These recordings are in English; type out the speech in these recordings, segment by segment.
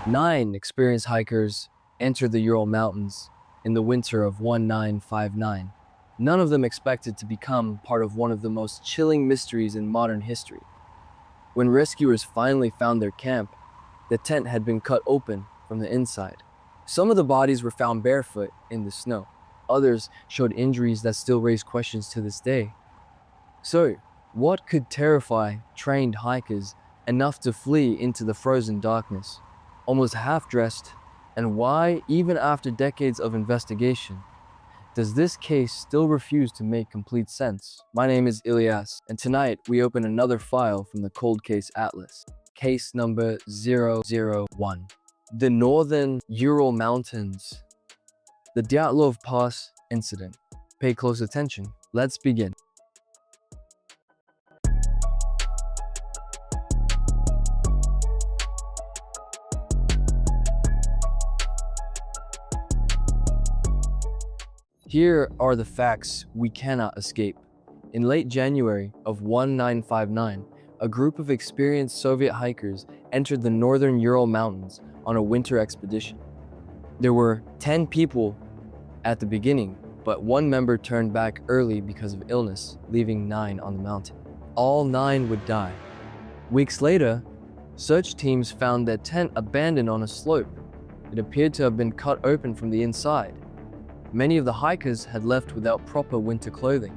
9 experienced hikers entered the Ural Mountains in the winter of 1959. None of them expected to become part of one of the most chilling mysteries in modern history. When rescuers finally found their camp, the tent had been cut open from the inside. Some of the bodies were found barefoot in the snow. Others showed injuries that still raise questions to this day. So, what could terrify trained hikers enough to flee into the frozen darkness, almost half-dressed, and why, even after decades of investigation, does this case still refuse to make complete sense? My name is Ilyas, and tonight we open another file from the Cold Case Atlas, case number 001. The Northern Ural Mountains. The Dyatlov Pass Incident. Pay close attention. Let's begin. Here are the facts we cannot escape. In late January of 1959, a group of experienced Soviet hikers entered the northern Ural Mountains on a winter expedition. There were 10 people at the beginning, but one member turned back early because of illness, leaving 9 on the mountain. All 9 would die. Weeks later, search teams found their tent abandoned on a slope. It appeared to have been cut open from the inside. Many of the hikers had left without proper winter clothing.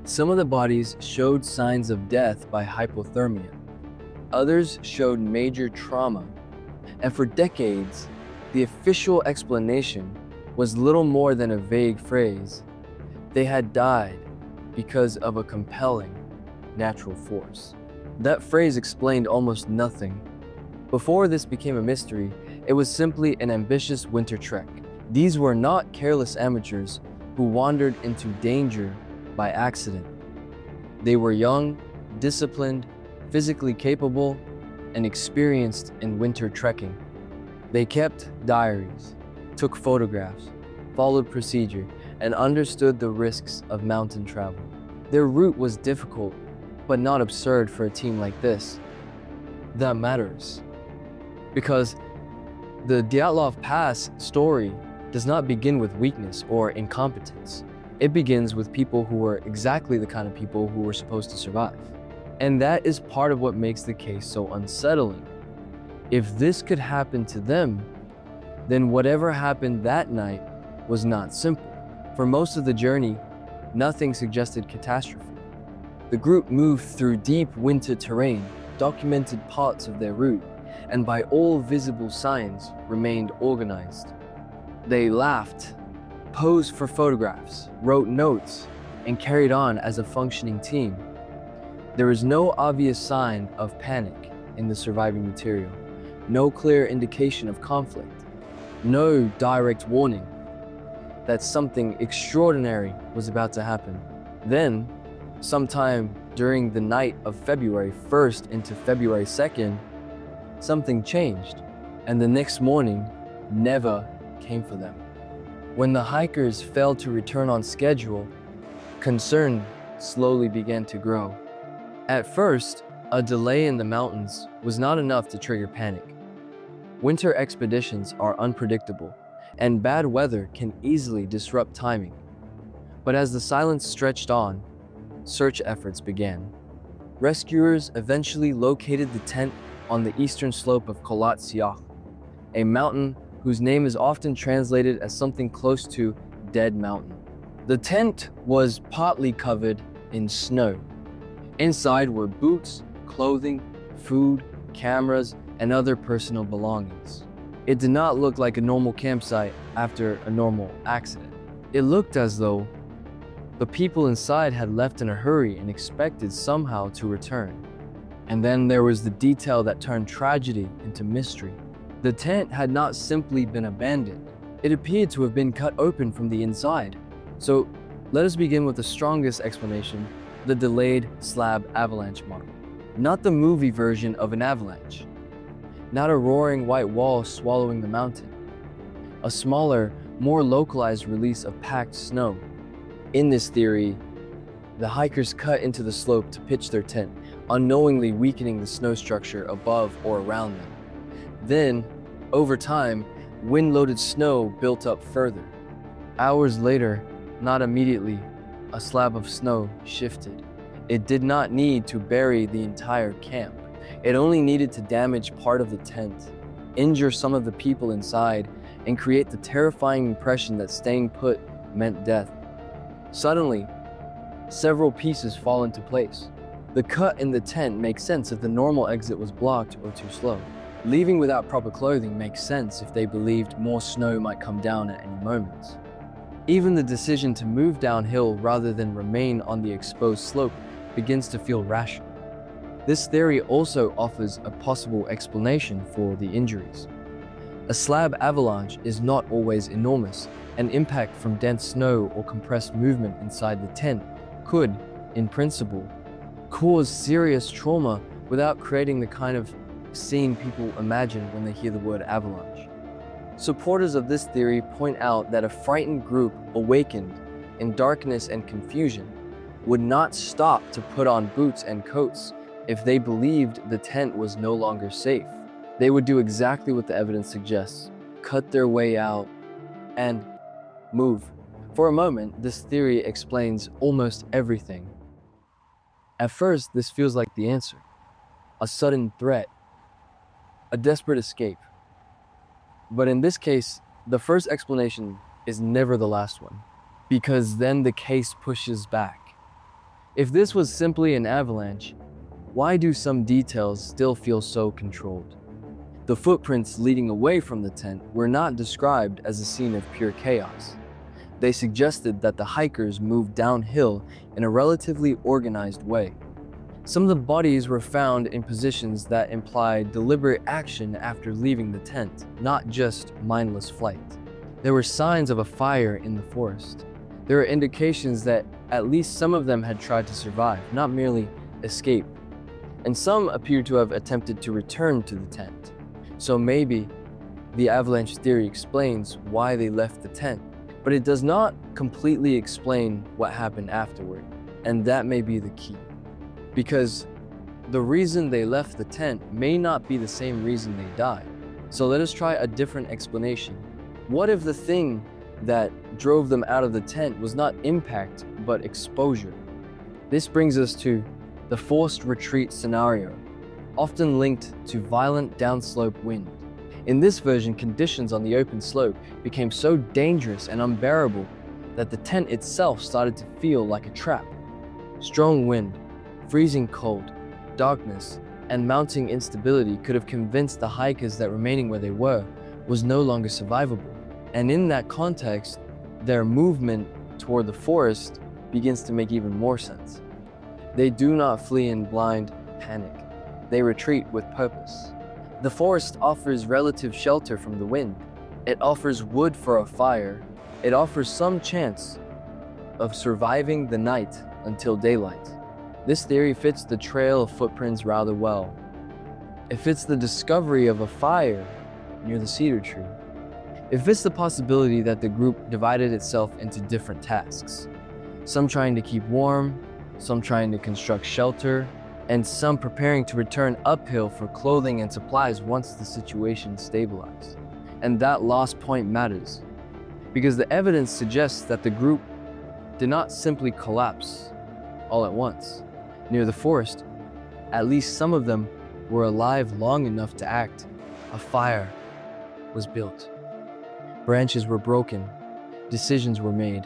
Some of the bodies showed signs of death by hypothermia. Others showed major trauma. And for decades, the official explanation was little more than a vague phrase. They had died because of a compelling natural force. That phrase explained almost nothing. Before this became a mystery, it was simply an ambitious winter trek. These were not careless amateurs who wandered into danger by accident. They were young, disciplined, physically capable, and experienced in winter trekking. They kept diaries, took photographs, followed procedure, and understood the risks of mountain travel. Their route was difficult, but not absurd for a team like this. That matters. Because the Dyatlov Pass story does not begin with weakness or incompetence. It begins with people who were exactly the kind of people who were supposed to survive. And that is part of what makes the case so unsettling. If this could happen to them, then whatever happened that night was not simple. For most of the journey, nothing suggested catastrophe. The group moved through deep winter terrain, documented parts of their route, and by all visible signs remained organized. They laughed, posed for photographs, wrote notes, and carried on as a functioning team. There is no obvious sign of panic in the surviving material, no clear indication of conflict, no direct warning that something extraordinary was about to happen. Then, sometime during the night of February 1st into February 2nd, something changed, and the next morning never came for them. When the hikers failed to return on schedule, concern slowly began to grow. At first, a delay in the mountains was not enough to trigger panic. Winter expeditions are unpredictable, and bad weather can easily disrupt timing. But as the silence stretched on, search efforts began. Rescuers eventually located the tent on the eastern slope of Kholat Syakh, a mountain whose name is often translated as something close to Dead Mountain. The tent was partly covered in snow. Inside were boots, clothing, food, cameras, and other personal belongings. It did not look like a normal campsite after a normal accident. It looked as though the people inside had left in a hurry and expected somehow to return. And then there was the detail that turned tragedy into mystery. The tent had not simply been abandoned. It appeared to have been cut open from the inside. So let us begin with the strongest explanation, the delayed slab avalanche model. Not the movie version of an avalanche. Not a roaring white wall swallowing the mountain. A smaller, more localized release of packed snow. In this theory, the hikers cut into the slope to pitch their tent, unknowingly weakening the snow structure above or around them. Then, Over time, wind-loaded snow built up further. Hours later, not immediately, a slab of snow shifted. It did not need to bury the entire camp. It only needed to damage part of the tent, injure some of the people inside, and create the terrifying impression that staying put meant death. Suddenly, several pieces fall into place. The cut in the tent makes sense if the normal exit was blocked or too slow. Leaving without proper clothing makes sense if they believed more snow might come down at any moment. Even the decision to move downhill rather than remain on the exposed slope begins to feel rational. This theory also offers a possible explanation for the injuries. A slab avalanche is not always enormous. An impact from dense snow or compressed movement inside the tent could, in principle, cause serious trauma without creating the kind of scene people imagine when they hear the word avalanche. Supporters of this theory point out that a frightened group awakened in darkness and confusion would not stop to put on boots and coats if they believed the tent was no longer safe. They would do exactly what the evidence suggests: cut their way out and move. For a moment, this theory explains almost everything. At first, this feels like the answer: a sudden threat, a desperate escape. But in this case, the first explanation is never the last one, because then the case pushes back. If this was simply an avalanche, why do some details still feel so controlled? The footprints leading away from the tent were not described as a scene of pure chaos. They suggested that the hikers moved downhill in a relatively organized way. Some of the bodies were found in positions that implied deliberate action after leaving the tent, not just mindless flight. There were signs of a fire in the forest. There are indications that at least some of them had tried to survive, not merely escape. And some appear to have attempted to return to the tent. So maybe the avalanche theory explains why they left the tent, but it does not completely explain what happened afterward. And that may be the key. Because the reason they left the tent may not be the same reason they died. So let us try a different explanation. What if the thing that drove them out of the tent was not impact, but exposure? This brings us to the forced retreat scenario, often linked to violent downslope wind. In this version, conditions on the open slope became so dangerous and unbearable that the tent itself started to feel like a trap. Strong wind, freezing cold, darkness, and mounting instability could have convinced the hikers that remaining where they were was no longer survivable. And in that context, their movement toward the forest begins to make even more sense. They do not flee in blind panic. They retreat with purpose. The forest offers relative shelter from the wind. It offers wood for a fire. It offers some chance of surviving the night until daylight. This theory fits the trail of footprints rather well. It fits the discovery of a fire near the cedar tree. It fits the possibility that the group divided itself into different tasks. Some trying to keep warm, some trying to construct shelter, and some preparing to return uphill for clothing and supplies once the situation stabilized. And that last point matters, because the evidence suggests that the group did not simply collapse all at once. Near the forest, at least some of them were alive long enough to act. A fire was built. Branches were broken. Decisions were made.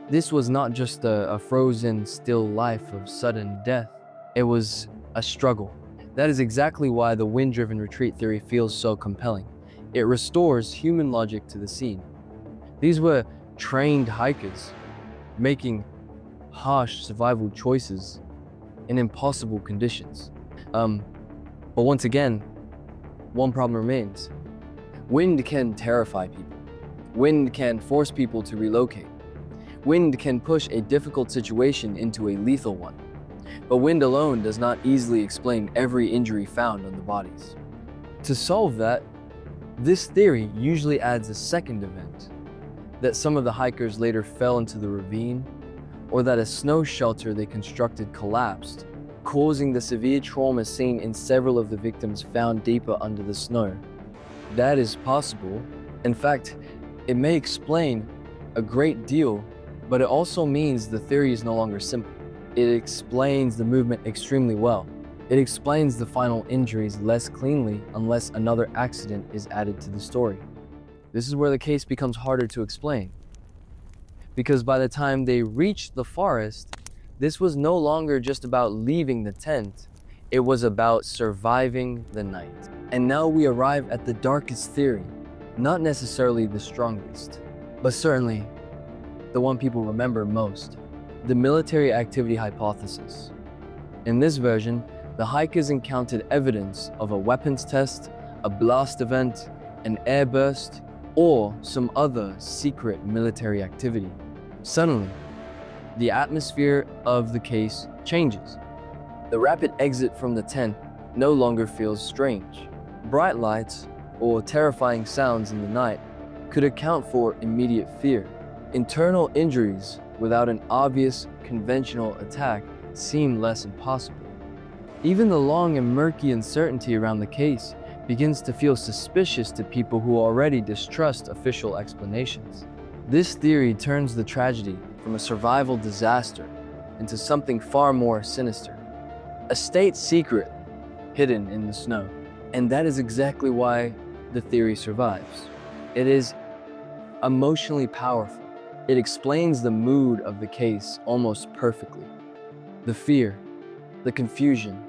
This was not just a frozen, still life of sudden death. It was a struggle. That is exactly why the wind-driven retreat theory feels so compelling. It restores human logic to the scene. These were trained hikers, making harsh survival choices in impossible conditions. But once again, one problem remains. Wind can terrify people. Wind can force people to relocate. Wind can push a difficult situation into a lethal one. But wind alone does not easily explain every injury found on the bodies. To solve that, this theory usually adds a second event, that some of the hikers later fell into the ravine, or that a snow shelter they constructed collapsed, causing the severe trauma seen in several of the victims found deeper under the snow. That is possible. In fact, it may explain a great deal, but it also means the theory is no longer simple. It explains the movement extremely well. It explains the final injuries less cleanly unless another accident is added to the story. This is where the case becomes harder to explain. Because by the time they reached the forest, this was no longer just about leaving the tent, it was about surviving the night. And now we arrive at the darkest theory, not necessarily the strongest, but certainly the one people remember most, the military activity hypothesis. In this version, the hikers encountered evidence of a weapons test, a blast event, an airburst, or some other secret military activity. Suddenly, the atmosphere of the case changes. The rapid exit from the tent no longer feels strange. Bright lights or terrifying sounds in the night could account for immediate fear. Internal injuries without an obvious conventional attack seem less impossible. Even the long and murky uncertainty around the case begins to feel suspicious to people who already distrust official explanations. This theory turns the tragedy from a survival disaster into something far more sinister. A state secret hidden in the snow. And that is exactly why the theory survives. It is emotionally powerful. It explains the mood of the case almost perfectly. The fear, the confusion,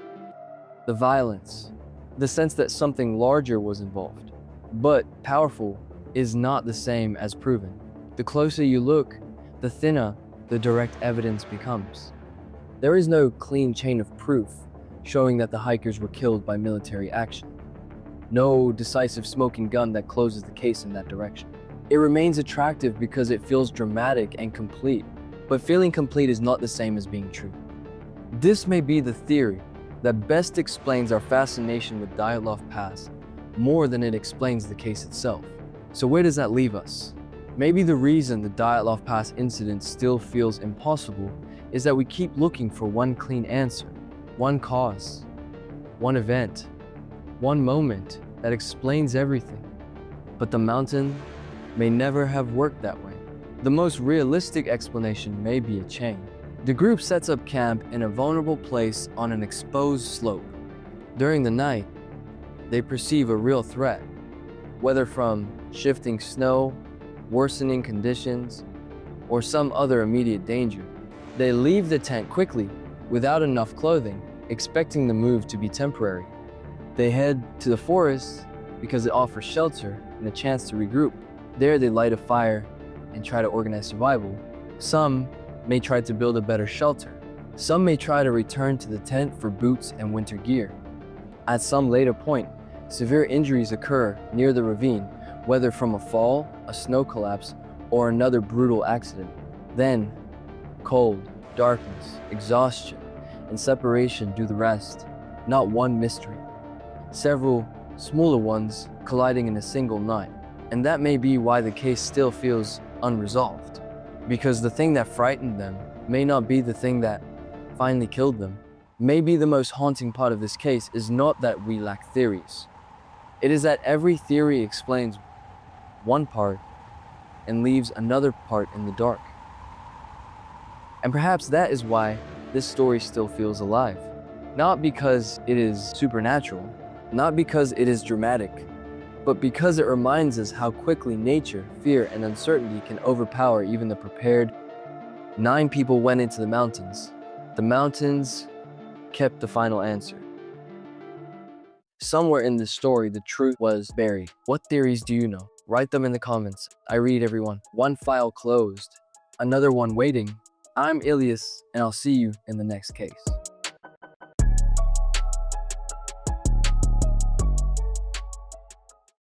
the violence, the sense that something larger was involved. But powerful is not the same as proven. The closer you look, the thinner the direct evidence becomes. There is no clean chain of proof showing that the hikers were killed by military action. No decisive smoking gun that closes the case in that direction. It remains attractive because it feels dramatic and complete, but feeling complete is not the same as being true. This may be the theory that best explains our fascination with Dyatlov Pass more than it explains the case itself. So where does that leave us? Maybe the reason the Dyatlov Pass incident still feels impossible is that we keep looking for one clean answer, one cause, one event, one moment that explains everything. But the mountain may never have worked that way. The most realistic explanation may be a chain. The group sets up camp in a vulnerable place on an exposed slope. During the night, they perceive a real threat, whether from shifting snow, worsening conditions, or some other immediate danger. They leave the tent quickly, without enough clothing, expecting the move to be temporary. They head to the forest because it offers shelter and a chance to regroup. There they light a fire and try to organize survival. Some may try to build a better shelter. Some may try to return to the tent for boots and winter gear. At some later point, severe injuries occur near the ravine, whether from a fall, a snow collapse, or another brutal accident. Then, cold, darkness, exhaustion, and separation do the rest. Not one mystery. Several smaller ones colliding in a single night. And that may be why the case still feels unresolved. Because the thing that frightened them may not be the thing that finally killed them. Maybe the most haunting part of this case is not that we lack theories. It is that every theory explains one part and leaves another part in the dark. And perhaps that is why this story still feels alive. Not because it is supernatural, not because it is dramatic, but because it reminds us how quickly nature, fear, and uncertainty can overpower even the prepared. 9 people went into the mountains. The mountains kept the final answer. Somewhere in this story, the truth was buried. What theories do you know? Write them in the comments. I read everyone. One file closed, another one waiting. I'm Ilias, and I'll see you in the next case.